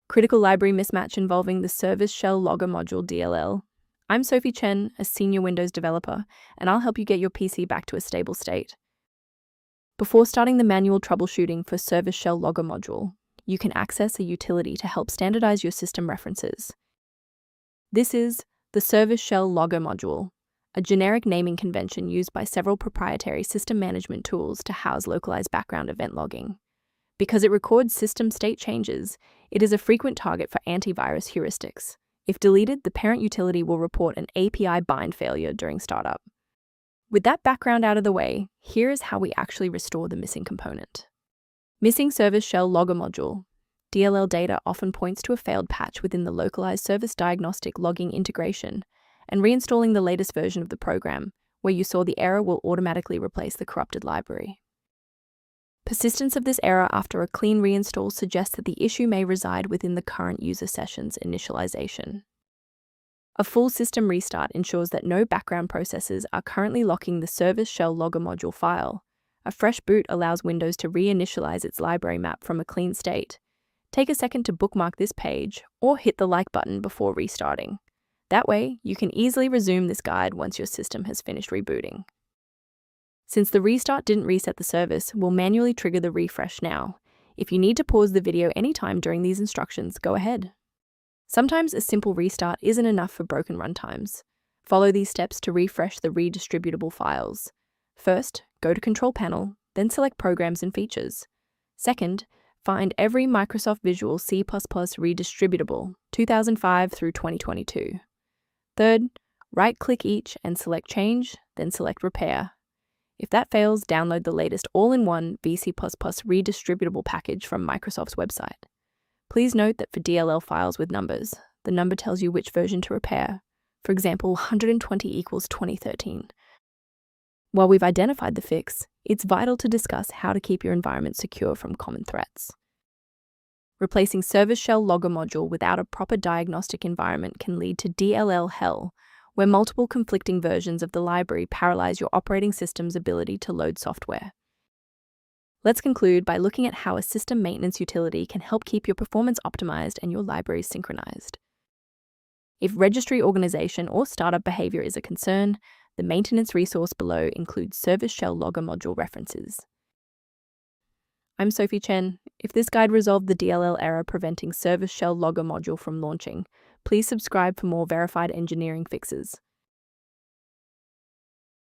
Critical library mismatch involving the Service Shell Logger Module DLL. I'm Sophie Chen, a senior Windows developer, and I'll help you get your PC back to a stable state. Before starting the manual troubleshooting for Service Shell Logger Module, you can access a utility to help standardize your system references. This is the Service Shell Logger Module, a generic naming convention used by several proprietary system management tools to house localized background event logging. Because it records system state changes, it is a frequent target for antivirus heuristics. If deleted, the parent utility will report an API bind failure during startup. With that background out of the way, here is how we actually restore the missing component. Missing Service Shell Logger Module. DLL data often points to a failed patch within the Localized service diagnostic logging integration, and reinstalling the latest version of the program, where you saw the error, will automatically replace the corrupted library. Persistence of this error after a clean reinstall suggests that the issue may reside within the current user session's initialization. A full system restart ensures that no background processes are currently locking the Service Shell Logger Module file. A fresh boot allows Windows to reinitialize its library map from a clean state. Take a second to bookmark this page or hit the like button before restarting. That way, you can easily resume this guide once your system has finished rebooting. Since the restart didn't reset the service, we'll manually trigger the refresh now. If you need to pause the video anytime during these instructions, go ahead. Sometimes a simple restart isn't enough for broken runtimes. Follow these steps to refresh the redistributable files. First, go to Control Panel, then select Programs and Features. Second, find every Microsoft Visual C++ redistributable 2005 through 2022. Third, right-click each and select Change, then select Repair. If that fails, download the latest all-in-one VC++ redistributable package from Microsoft's website. Please note that for DLL files with numbers, the number tells you which version to repair. For example, 120 equals 2013. While we've identified the fix, it's vital to discuss how to keep your environment secure from common threats. Replacing Service Shell Logger Module without a proper diagnostic environment can lead to DLL hell, where multiple conflicting versions of the library paralyze your operating system's ability to load software. Let's conclude by looking at how a system maintenance utility can help keep your performance optimized and your libraries synchronized. If registry organization or startup behavior is a concern, the maintenance resource below includes Service Shell Logger Module references. I'm Sophie Chen. If this guide resolved the DLL error preventing Service Shell Logger Module from launching, please subscribe for more verified engineering fixes.